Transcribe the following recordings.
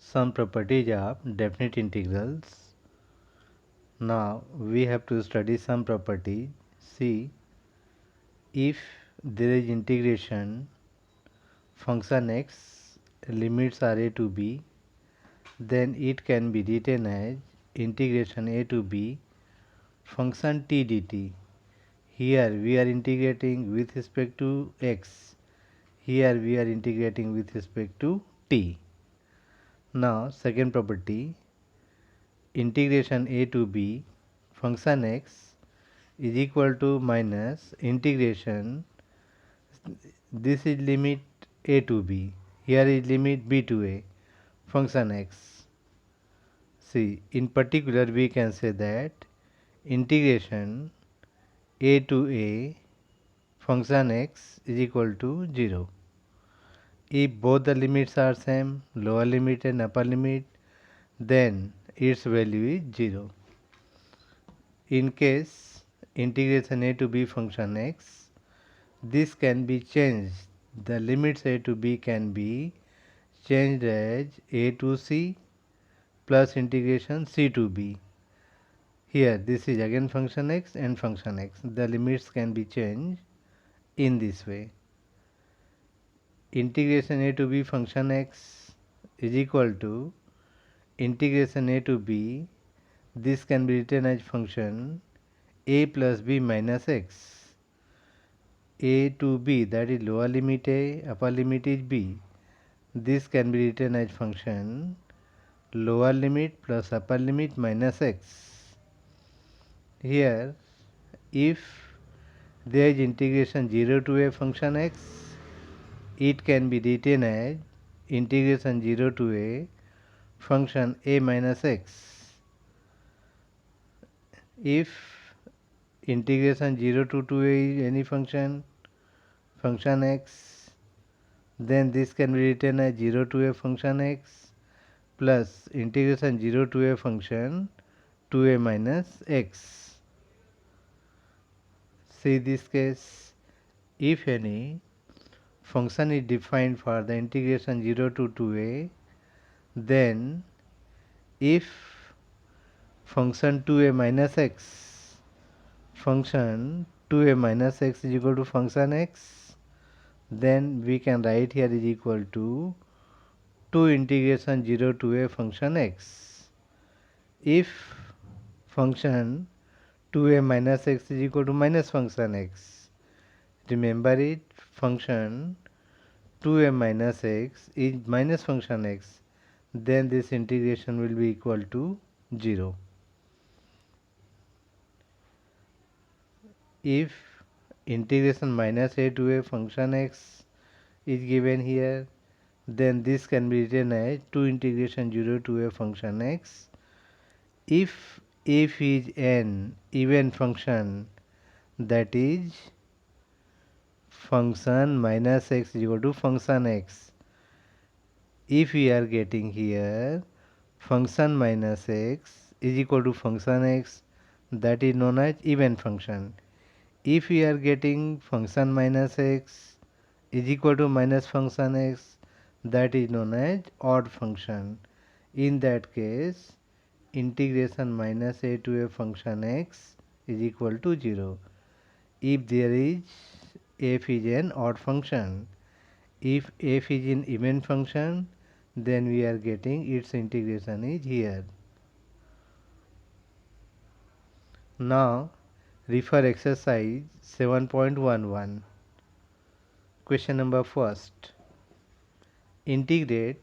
some properties of definite integrals. Now we have to study some property. See, if there is integration function x limits are a to b, then it can be written as integration a to b function t dt. Here we are integrating with respect to x. Here we are integrating with respect to t. Now second property, integration a to b function x is equal to minus integration, this is limit a to b, here is limit b to a function x. See, in particular we can say that integration a to a function x is equal to 0. If both the limits are same, lower limit and upper limit, then its value is 0. In case integration a to b function x, this can be changed. The limits a to b can be changed as a to c plus integration c to b. Here this is again function x and function x. The limits can be changed in this way. Integration a to b function x is equal to integration a to b, this can be written as function a plus b minus x. A to b, that is lower limit a, upper limit is b. This can be written as function lower limit plus upper limit minus x. Here if there is integration 0 to a function x, it can be written as integration 0 to a function a minus x. If integration 0 to 2a is any function x, then this can be written as 0 to a function x plus integration 0 to a function 2a minus x. See this case, if any function is defined for the integration 0 to 2a, then if function 2a minus x, function 2a minus x is equal to function x, then we can write here is equal to 2 integration 0 to a function x. If function 2a minus x is equal to minus function x, remember it, function 2a minus x is minus function x, then this integration will be equal to 0. If integration minus a to a function x is given here, then this can be written as 2 integration 0 to a function x. If f is an even function, that is function minus x is equal to function x. If we are getting here function minus x is equal to function x, that is known as even function. If we are getting function minus x is equal to minus function x, that is known as odd function. In that case, integration minus a to a function x is equal to 0. If there is f is an odd function. If f is an even function, then we are getting its integration is here. Now refer exercise 7.11. Question number first. Integrate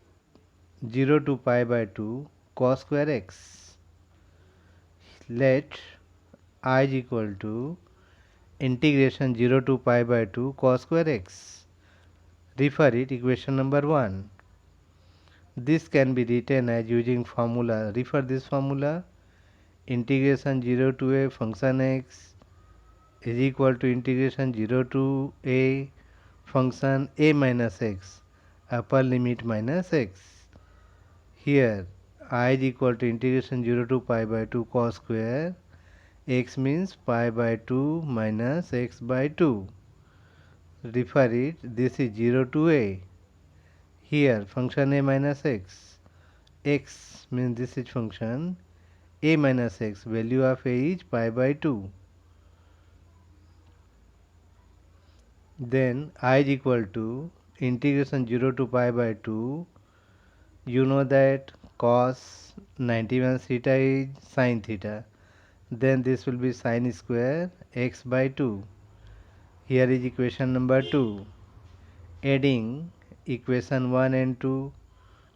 0 to pi by 2 cos square x. Let I is equal to integration 0 to pi by 2 cos square x. Refer it, equation number 1. This can be written as using formula. Refer this formula. Integration 0 to a function x is equal to integration 0 to a function a minus x, upper limit minus x. Here I is equal to integration 0 to pi by 2 cos square x means pi by 2 minus x by 2. Refer it, this is 0 to a. Here function a minus x, x means this is function a minus x, value of a is pi by 2. Then I is equal to integration 0 to pi by 2. You know that cos 90 minus theta is sin theta. Then this will be sin square x by 2. Here is equation number 2. Adding equation 1 and 2,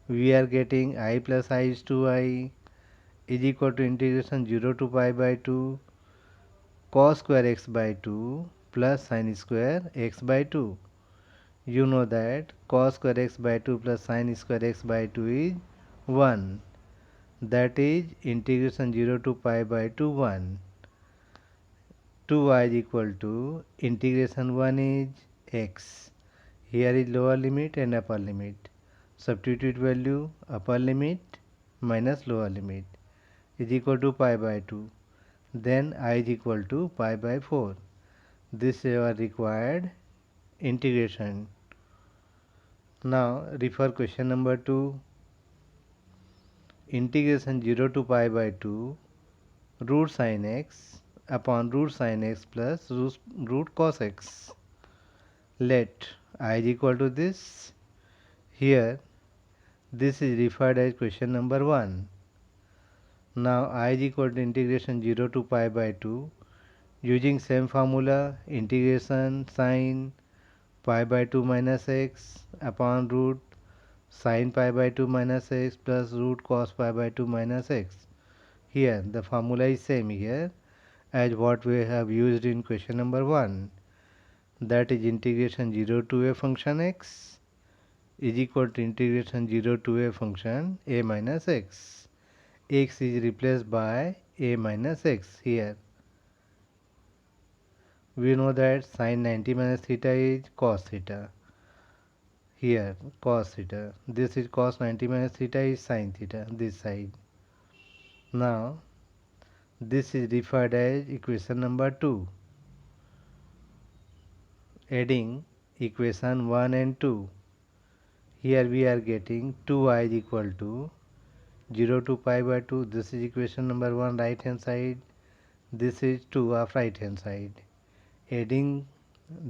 we are getting I plus I is 2i is equal to integration 0 to pi by 2 cos square x by 2 plus sin square x by 2. You know that cos square x by 2 plus sin square x by 2 is 1. That is integration 0 to pi by 2 1. 2y is equal to integration 1 is x. Here is lower limit and upper limit. Substitute value upper limit minus lower limit is equal to pi by 2. Then I is equal to pi by 4. This is our required integration. Now refer question number 2. Integration 0 to pi by 2 root sin x upon root sin x plus root cos x. Let I is equal to this. Here this is referred as question number 1. Now I is equal to integration 0 to pi by 2 using same formula, integration sin pi by 2 minus x upon root sin pi by 2 minus x plus root cos pi by 2 minus x. Here the formula is same here as what we have used in question number 1. That is integration 0 to a function x is equal to integration 0 to a function a minus x. X is replaced by a minus x here. We know that sin 90 minus theta is cos theta. Here cos theta. This is cos 90 minus theta is sin theta this side. Now this is referred as equation number 2. Adding equation 1 and 2. Here we are getting 2i is equal to 0 to pi by 2. This is equation number 1 right hand side. This is 2 of right hand side. Adding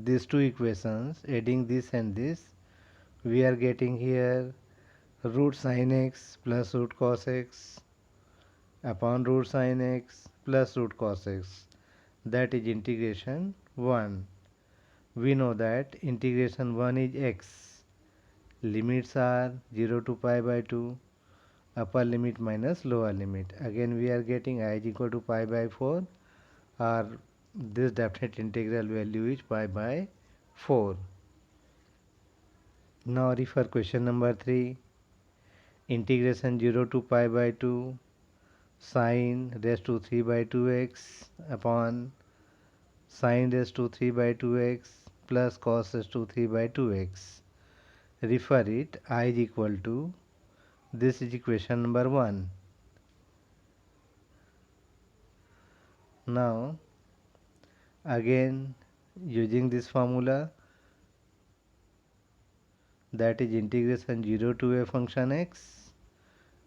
these two equations, adding this and this, we are getting here root sin x plus root cos x upon root sin x plus root cos x. That is integration 1. We know that integration 1 is x. Limits are 0 to pi by 2, upper limit minus lower limit. Again we are getting I is equal to pi by 4, or this definite integral value is pi by 4. Now refer question number 3. Integration 0 to pi by 2 sin raised to 3 by 2x upon sin raised to 3 by 2x plus cos raised to 3 by 2x. Refer it I is equal to, this is equation number 1. Now again using this formula, that is integration 0 to a function x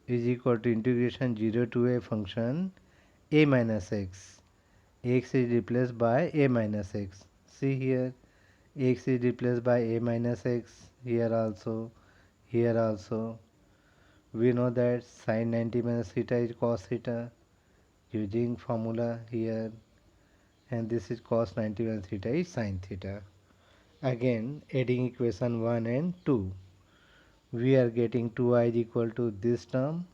is equal to integration 0 to a function a minus x. X is replaced by a minus x. See here, x is replaced by a minus x here also, here also. We know that sin 90 minus theta is cos theta using formula here, and this is cos 90 minus theta is sin theta. Again adding equation 1 and 2, we are getting 2i is equal to this term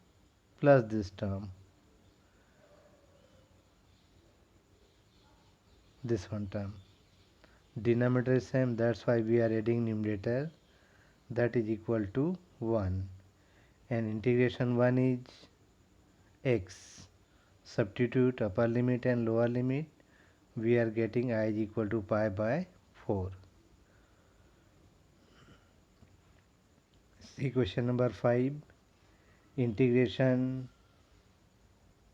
plus this term, this one term. Denominator is same, that's why we are adding numerator, that is equal to 1, and integration 1 is x. Substitute upper limit and lower limit, we are getting I is equal to pi by 4. See question number 5. Integration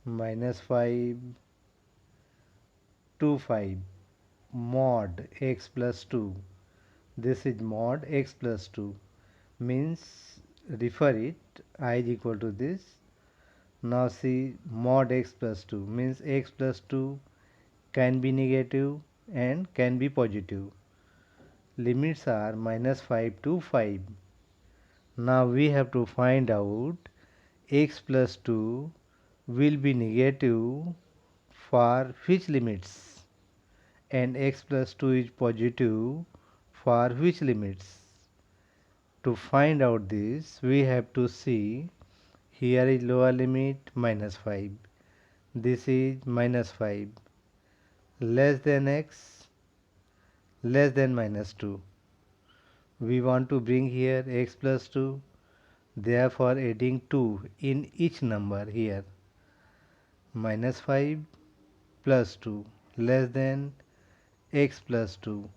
minus 5 to 5 mod x plus 2. This is mod x plus 2, means refer it I is equal to this. Now see, mod x plus 2 means x plus 2 can be negative and can be positive. Limits are minus 5 to 5. Now we have to find out x plus 2 will be negative for which limits and x plus 2 is positive for which limits. To find out this, we have to see, here is lower limit minus 5, this is minus 5, less than x, less than minus 2. We want to bring here x plus 2, therefore adding 2 in each number here. Minus 5 plus 2 less than x plus 2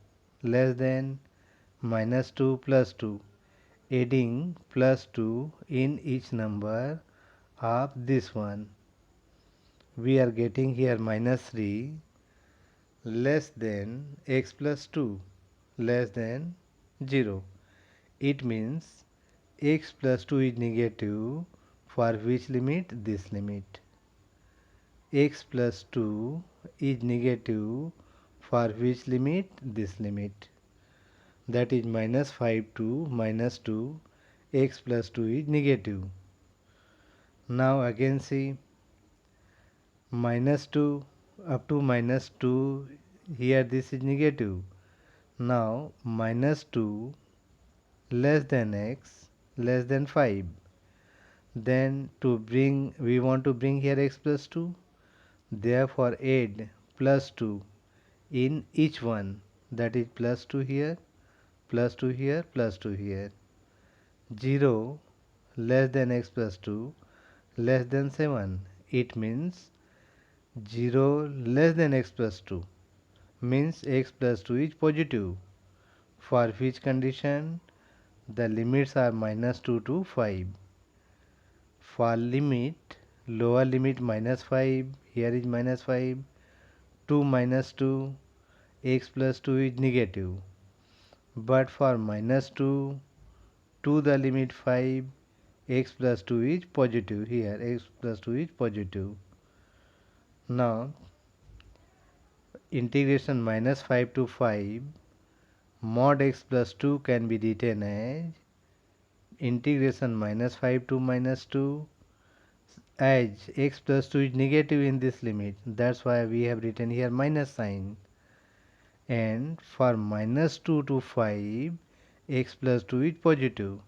less than minus 2 plus 2, adding plus 2 in each number of this one. We are getting here minus 3 less than x plus 2 less than 0. It means x plus 2 is negative for which limit? This limit. X plus 2 is negative for which limit? This limit. That is minus 5 to minus 2. X plus 2 is negative. Now again see, minus 2 up to minus 2, here this is negative. Now minus 2 less than x less than 5. Then we want to bring here x plus 2. Therefore add plus 2 in each one. That is plus 2 here, plus 2 here, plus 2 here. 0 less than x plus 2 less than 7. It means 0 less than x plus 2 means x plus 2 is positive. For which condition? The limits are minus 2 to 5. For limit, lower limit minus 5, here is minus 5, 2 minus 2, x plus 2 is negative. But for minus 2 to the limit 5, x plus 2 is positive. Here x plus 2 is positive. Now integration minus 5 to 5, mod x plus 2 can be written as integration minus 5 to minus 2, as x plus 2 is negative in this limit, that's why we have written here minus sign. And for minus 2 to 5, x plus 2 is positive.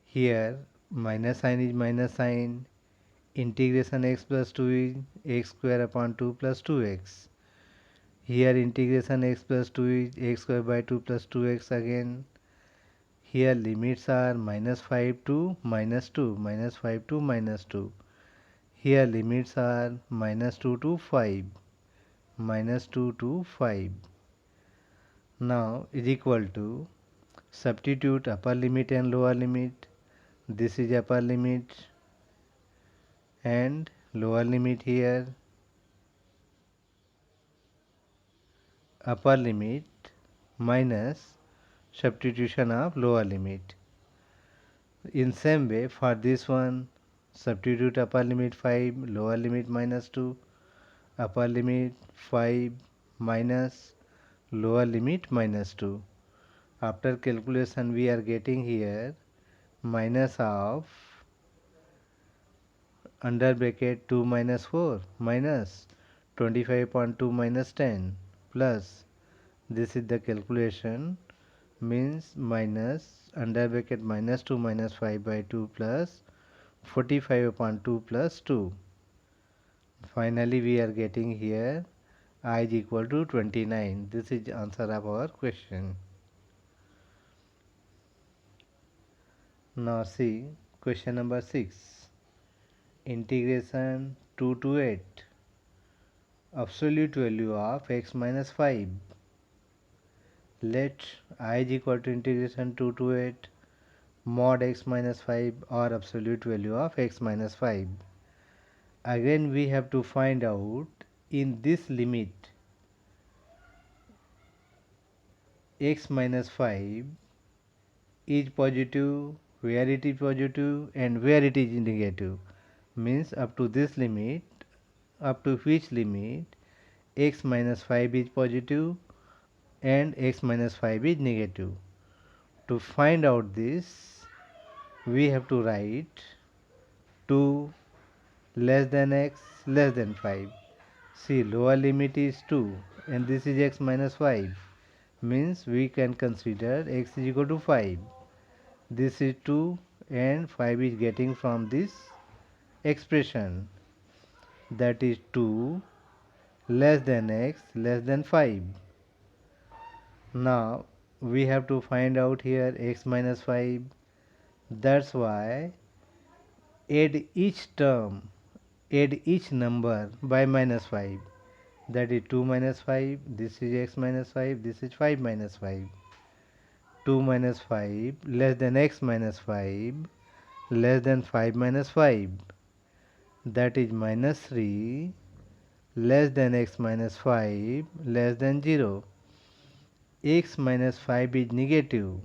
Here minus sign is minus sign. Integration x plus 2 is x square upon 2 plus 2x. Here integration x plus 2 is x square by 2 plus 2x again. Here limits are minus 5 to minus 2, minus 5 to minus 2. Here limits are minus 2 to 5, minus 2 to 5. Now is equal to, substitute upper limit and lower limit. This is upper limit and lower limit here. Upper limit minus substitution of lower limit. In same way for this one, substitute upper limit 5, lower limit minus 2, upper limit 5 minus lower limit minus 2. After calculation we are getting here minus of under bracket 2 minus 4 minus 25.2 minus 10 plus, this is the calculation, means minus under bracket minus 2 minus 5 by 2 plus 45 upon 2 plus 2. Finally we are getting here I is equal to 29. This is answer of our question. Now see question number 6. Integration 2 to 8. Absolute value of x minus 5. Let I is equal to integration 2 to 8 mod x minus 5 or absolute value of x minus 5. Again we have to find out in this limit x minus 5 is positive where it is positive and where it is negative, means up to this limit, up to which limit x minus 5 is positive and x minus 5 is negative. To find out this, we have to write 2 less than x less than 5. See, lower limit is 2 and this is x minus 5, means we can consider x is equal to 5. This is 2 and 5 is getting from this expression, that is 2 less than x less than 5. Now we have to find out here x minus 5. That's why add each term, add each number by minus 5. That is 2 minus 5, this is x minus 5, this is 5 minus 5. 2 minus 5 less than x minus 5 less than 5 minus 5. That is minus 3 less than x minus 5 less than 0. X minus 5 is negative.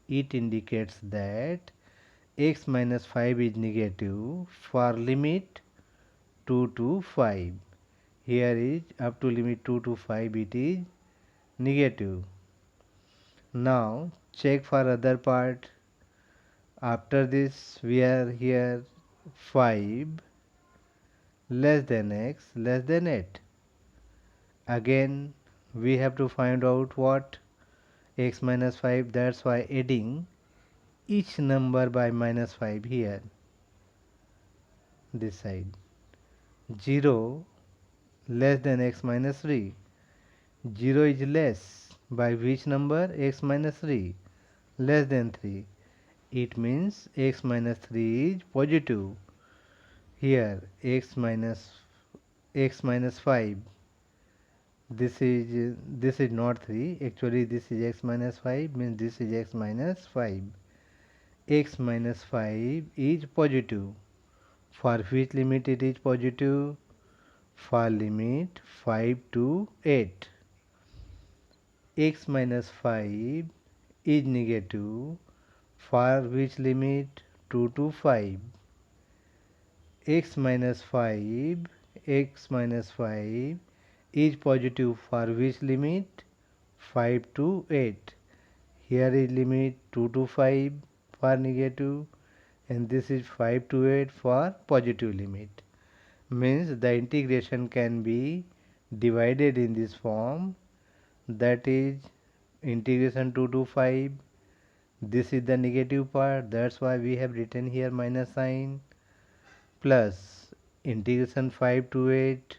It indicates that x minus 5 is negative for limit 2 to 5. Here is up to limit 2 to 5 it is negative. Now check for other part. After this we are here 5 less than x less than 8. Again we have to find out what x minus 5, that's why adding each number by minus 5 here, this side. 0 less than x minus 3. 0 is less by which number? X minus 3, less than 3. It means x minus 3 is positive. Here x minus 5, this is not 3, actually this is x minus 5, means this is x minus 5. X minus 5 is positive. For which limit it is positive? For limit 5 to 8. X minus 5 is negative. For which limit? 2 to 5. X minus 5 is positive for which limit? 5 to 8. Here is limit 2 to 5 for negative and this is 5 to 8 for positive limit. Means the integration can be divided in this form, that is integration 2 to 5. This is the negative part, that's why we have written here minus sign, plus integration 5 to 8,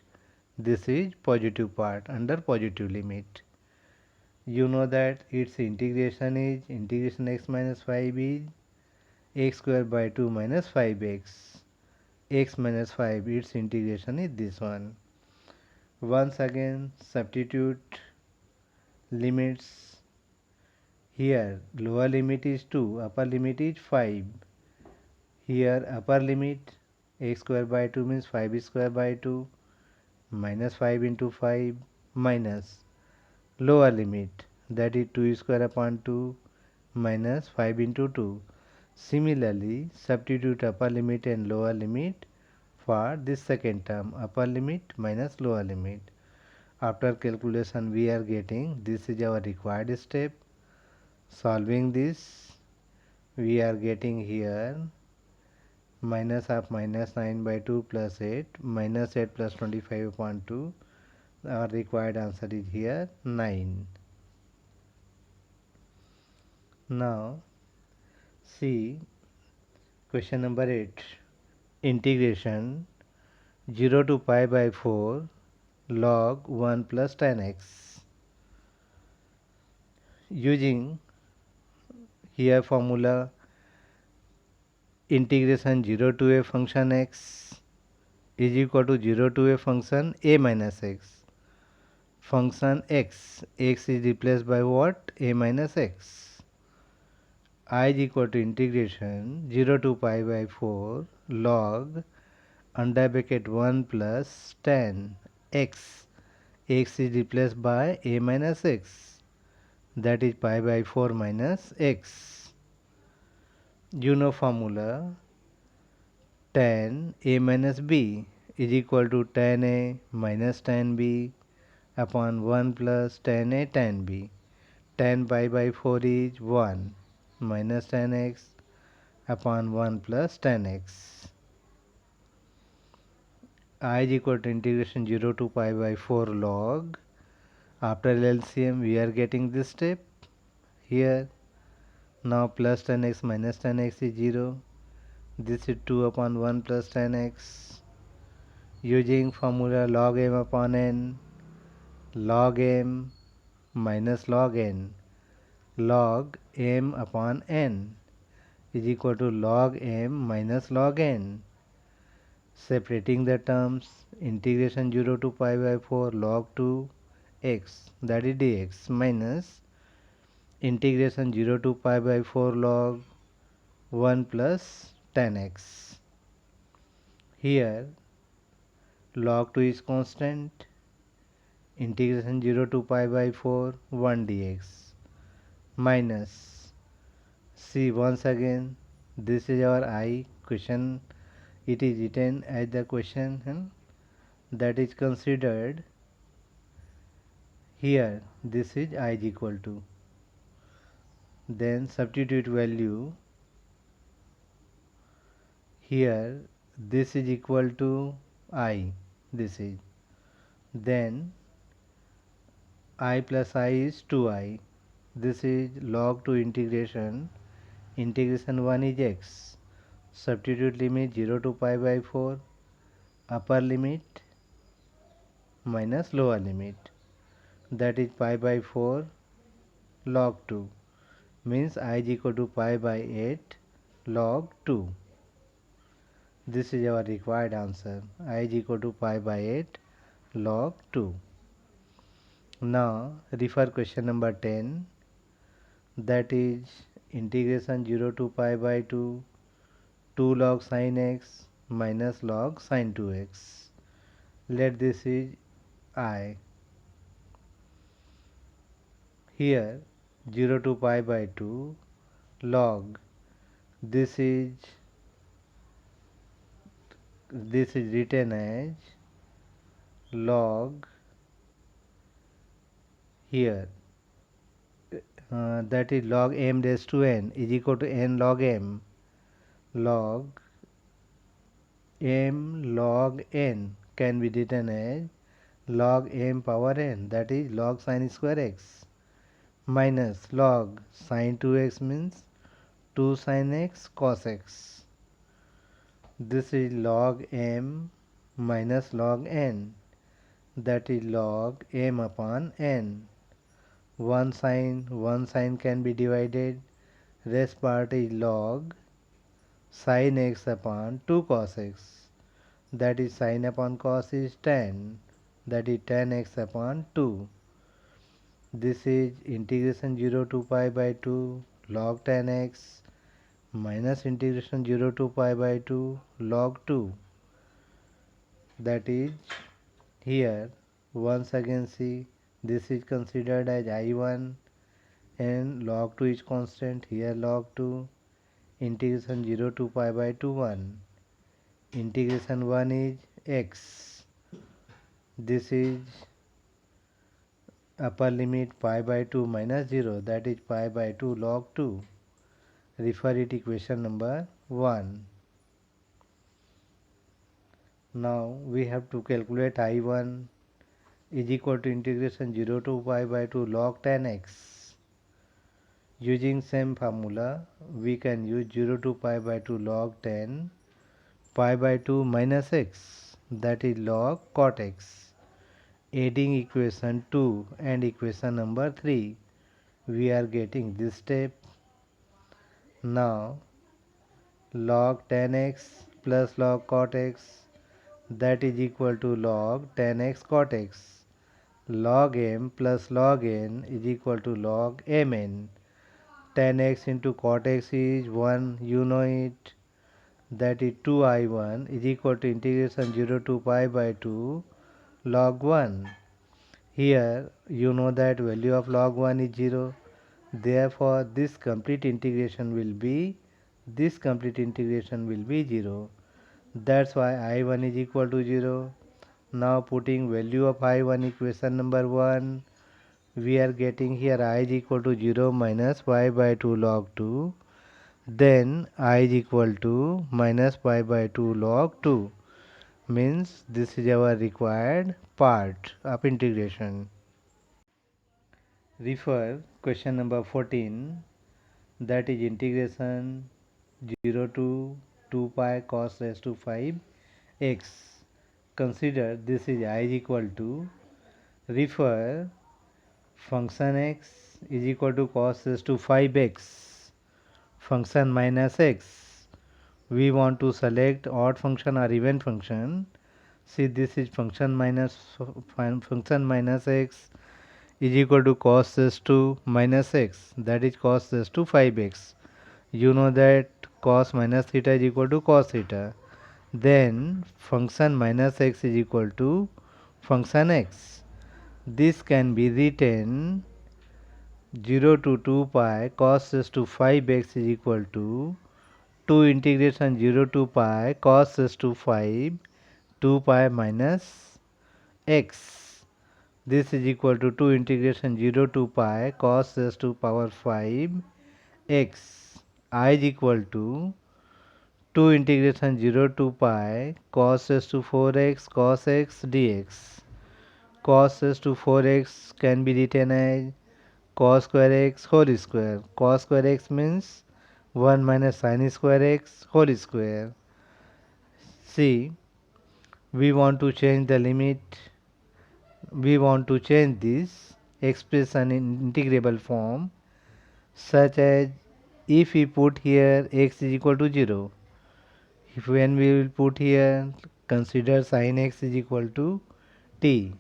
this is positive part under positive limit. You know that its integration is integration x minus 5 is x square by 2 minus 5x. X minus 5, its integration is this one. Once again substitute limits. Here lower limit is 2, upper limit is 5. Here upper limit x square by 2 means 5 square by 2 minus 5 into 5 minus lower limit, that is 2 square upon 2 minus 5 into 2. Similarly, substitute upper limit and lower limit for this second term, upper limit minus lower limit. After calculation we are getting, this is our required step. Solving this, we are getting here minus of minus 9 by 2 plus 8 minus 8 plus 25 upon 2. Our required answer is here 9. Now see question number 8. Integration 0 to pi by 4 log 1 plus tan x. Using here formula, integration 0 to a function x is equal to 0 to a function a minus x. Function x is replaced by what? A minus x. I is equal to integration 0 to pi by 4 log under bracket 1 plus tan x. X is replaced by a minus x, that is pi by 4 minus x. You know formula, tan a minus b is equal to tan a minus tan b upon 1 plus tan a tan b. Tan pi by 4 is 1 minus tan x upon 1 plus tan x. I is equal to integration 0 to pi by 4 log. After LCM we are getting this step here. Now plus tan x minus tan x is 0. This is 2 upon 1 plus tan x. Using formula log m upon n, log m minus log n, log m upon n is equal to log m minus log n. Separating the terms, integration 0 to pi by 4 log 2 x, that is dx, minus integration 0 to pi by 4 log 1 plus tan x. Here log 2 is constant, integration 0 to pi by 4 1 dx, minus, see once again, this is our I question, it is written as the question that is considered. Here this is I is equal to, then substitute value here, this is equal to I, this is, then I plus I is 2I, this is log 2 integration 1 is x, substitute limit 0 to pi by 4, upper limit minus lower limit, that is pi by 4 log 2, means I is equal to pi by 8 log 2. This is our required answer, I is equal to pi by 8 log 2. Now refer question number 10, that is integration 0 to pi by 2 2 log sin x minus log sin 2x. Let this is I. Here 0 to pi by 2 log, this is written as log here, that is log m raised to n is equal to n log m, log m log n can be written as log m power n, that is log sin square x, minus log sin 2x means 2 sin x cos x. This is log m minus log n, that is log m upon n. One sign can be divided, rest part is log sin x upon 2 cos x, that is sin upon cos is tan, that is tan x upon 2. This is integration 0 to pi by 2 log tan x minus integration 0 to pi by 2 log 2, that is here once again see, this is considered as I1 and log 2 is constant, here log 2, integration 0 to pi by 2 1, integration 1 is x, this is upper limit pi by 2 minus 0, that is pi by 2 log 2. Refer it equation number 1. Now we have to calculate I1 is equal to integration 0 to pi by 2 log tan x. Using same formula, we can use 0 to pi by 2 log tan pi by 2 minus x, that is log cot x. Adding equation 2 and equation number 3, we are getting this step. Now log tan x plus log cot x, that is equal to log tan x cot x. Log m plus log n is equal to log mn. Tan x into cot x is 1, you know it, that is 2I1 is equal to integration 0 to pi by 2 log 1. Here you know that value of log 1 is 0, therefore this complete integration will be this complete integration will be 0. That's why I1 is equal to 0. Now putting value of I1 equation number 1, we are getting here I is equal to 0 minus pi by 2 log 2. Then I is equal to minus pi by 2 log 2. Means this is our required part of integration. Refer question number 14, that is integration 0 to 2 pi cos raised to 5 x. Consider this is I is equal to, refer function x is equal to cos raised to 5x, function minus x. We want to select odd function or even function. See, this is function minus x is equal to cos raised to minus x, that is cos raised to 5x. You know that cos minus theta is equal to cos theta. Then function minus x is equal to function x. This can be written 0 to 2 pi cos raised to 5x is equal to 2 integration 0 to pi cos raised to 5 2 pi minus x. This is equal to 2 integration 0 to pi cos raised to power 5 x. I is equal to 2 integration 0 to pi cos raised to 4x cos x dx. Cos raised to 4x can be written as cos square x whole square. Cos square x means 1 minus sin square x whole square. See, we want to change the limit. We want to change this expression in integrable form, such as if we put here x is equal to 0. If when we will put here, consider sin x is equal to t,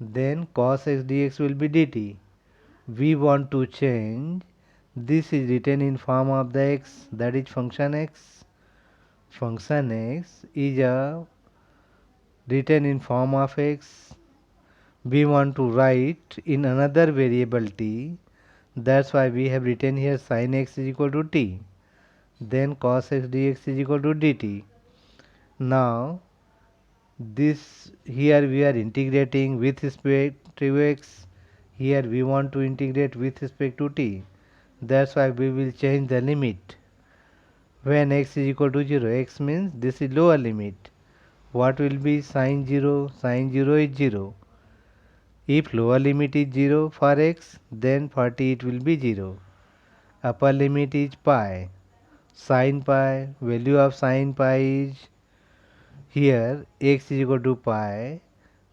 then cos x dx will be dt. We want to change, this is written in form of the x, that is function x. Function x is written in form of x. We want to write in another variable t, that's why we have written here sin x is equal to t, then cos x dx is equal to dt. Now this here we are integrating with respect to x, here we want to integrate with respect to t. That's why we will change the limit. When x is equal to 0, x means this is lower limit. What will be sin 0? Sin 0 is 0. If lower limit is 0 for x, then for t it will be 0. Upper limit is pi. Sin pi, value of sin pi is, here x is equal to pi,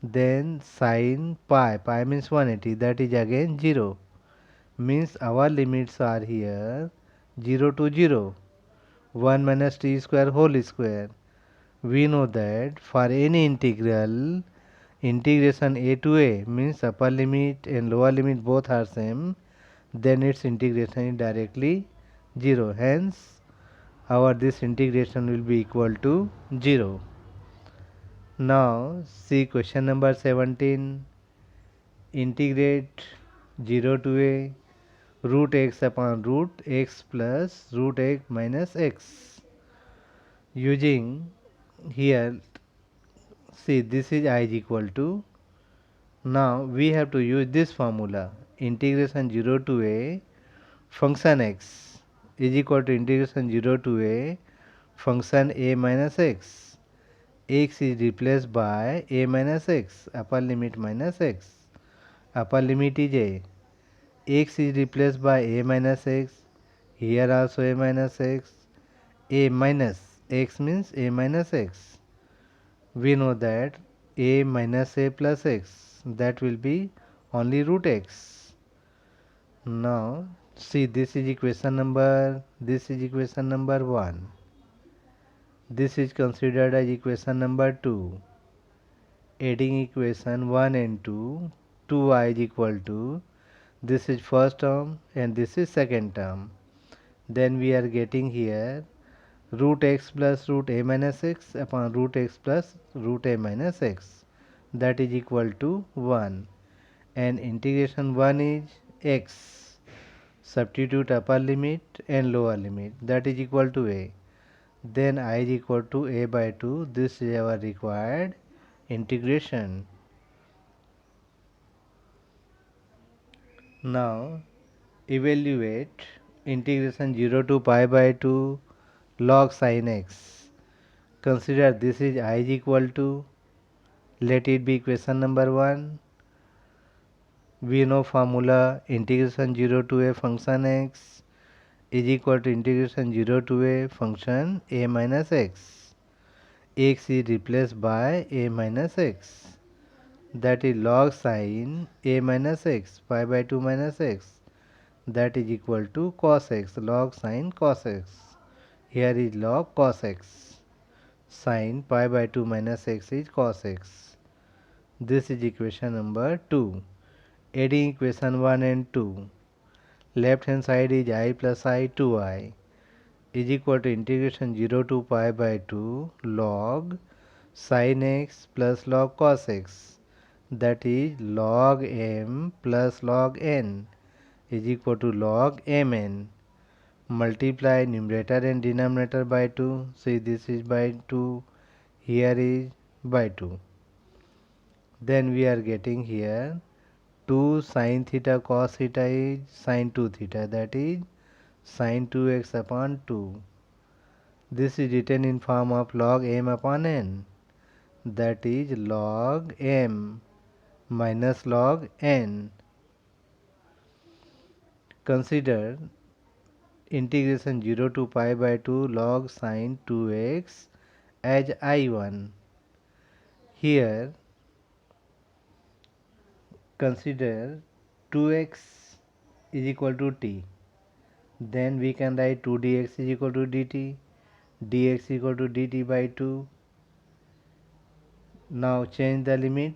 then sin pi, pi means 180, that is again 0. Means our limits are here 0 to 0, 1 minus t square whole square. We know that for any integral, integration a to a means upper limit and lower limit both are same, then its integration is directly 0. Hence, our this integration will be equal to 0. Now, see question number 17. Integrate 0 to a root x upon root x plus root x minus x. Using here, see, this is I is equal to, now we have to use this formula, integration 0 to a function x is equal to integration 0 to a function a minus x. X is replaced by a minus x, upper limit minus x. Upper limit is a. X is replaced by a minus x, here also a minus x. A minus x means a minus x. We know that a minus a plus x, that will be only root x. Now see, this is equation number 1. This is considered as equation number 2. Adding equation 1 and 2, 2y is equal to, this is first term and this is second term. Then we are getting here root x plus root a minus x upon root x plus root a minus x, that is equal to 1, and integration 1 is x. substitute upper limit and lower limit, that is equal to a. Then I is equal to a by 2. This is our required integration. Now evaluate integration 0 to pi by 2 log sin x. Consider this is I is equal to, let it be equation number 1. We know formula integration 0 to a function x is equal to integration 0 to a function a minus x. X is replaced by a minus x, that is log sin a minus x pi by 2 minus x, that is equal to cos x, log sin cos x. Here is log cos x. Sin pi by 2 minus x is cos x. This is equation number 2. Adding equation 1 and 2. Left hand side is I plus I 2i is equal to integration 0 to pi by 2 log sin x plus log cos x, that is log m plus log n is equal to log mn. Multiply numerator and denominator by 2. See, this is by 2, here is by 2. Then we are getting here 2 sin theta cos theta is sin 2 theta, that is sin 2x upon 2. This is written in form of log m upon n, that is log m minus log n. Consider integration 0 to pi by 2 log sin 2x as I1. Here consider 2x is equal to t. Then we can write 2 dx is equal to dt, dx equal to dt by 2. Now change the limit.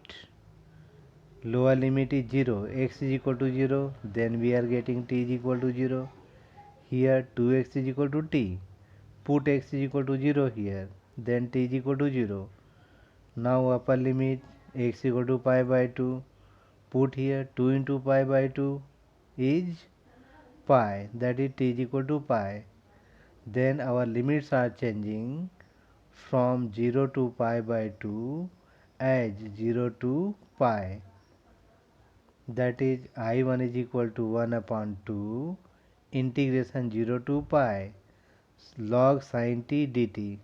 Lower limit is 0, x is equal to 0, then we are getting t is equal to 0. Here 2x is equal to t. Put x is equal to 0 here, then t is equal to 0. Now upper limit x equal to pi by 2. Put here 2 into pi by 2 is pi, that is t is equal to pi. Then our limits are changing from 0 to pi by 2 as 0 to pi, that is I1 is equal to 1 upon 2 integration 0 to pi log sin t dt.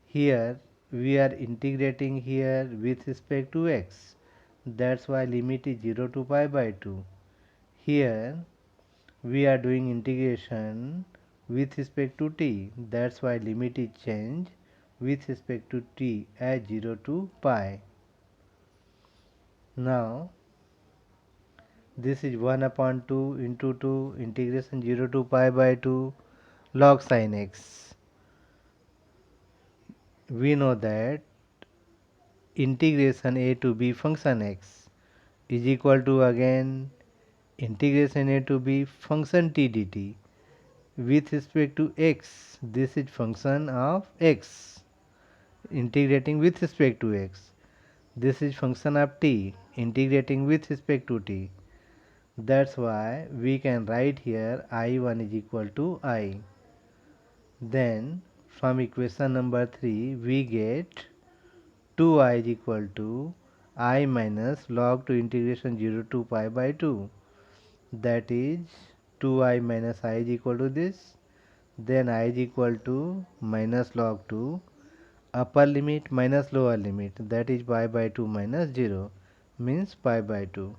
Here we are integrating here with respect to x, that's why limit is 0 to pi by 2. Here we are doing integration with respect to t, that's why limit is changed with respect to t as 0 to pi. Now this is 1 upon 2 into 2 integration 0 to pi by 2 log sin x. We know that integration a to b function x is equal to again integration a to b function t dt with respect to x. This is function of x integrating with respect to x. This is function of t integrating with respect to t. That's why we can write here I1 is equal to I. Then from equation number 3 we get 2i is equal to I minus log to integration 0 to pi by 2, that is 2i minus I is equal to this. Then I is equal to minus log 2 upper limit minus lower limit, that is pi by 2 minus 0 means pi by 2.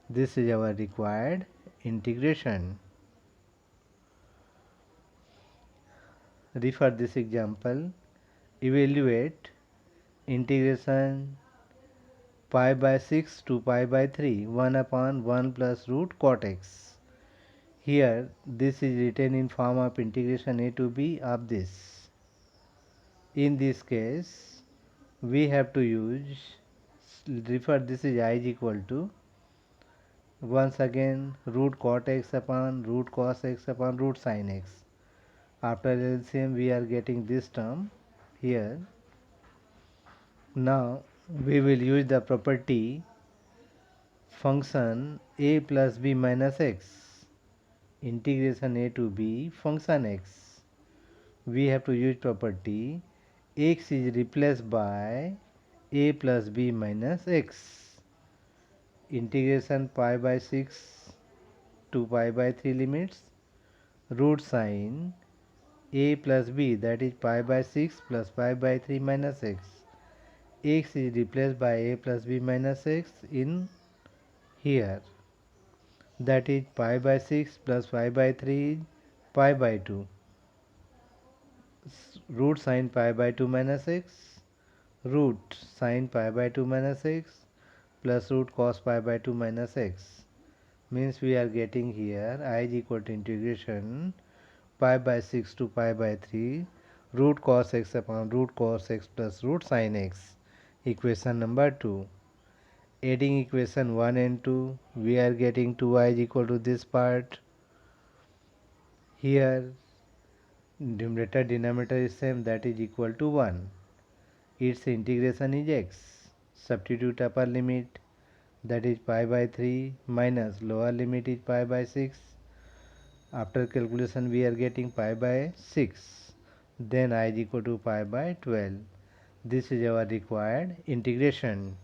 This is our required integration. Refer this example. Evaluate integration pi by 6 to pi by 3 1 upon 1 plus root cot x. Here this is written in form of integration a to b of this. In this case we have to use, refer this is I is equal to once again root cot x upon root cos x upon root sin x. After LCM we are getting this term here. Now we will use the property function a plus b minus x integration a to b function x. We have to use property x is replaced by a plus b minus x. Integration pi by 6 to pi by 3 limits. Root sign a plus b, that is pi by 6 plus pi by 3 minus x. X is replaced by a plus b minus x in here, that is pi by 6 plus pi by 3 is pi by 2. Root sin pi by 2 minus x, root sin pi by 2 minus x plus root cos pi by 2 minus x, means we are getting here I is equal to integration pi by 6 to pi by 3 root cos x upon root cos x plus root sin x. Equation number 2. Adding equation 1 and 2, we are getting 2i is equal to this part. Here numerator denominator is same, that is equal to 1. Its integration is x. Substitute upper limit, that is pi by 3 minus lower limit is pi by 6. After calculation we are getting pi by 6. Then I is equal to pi by 12. This is our required integration.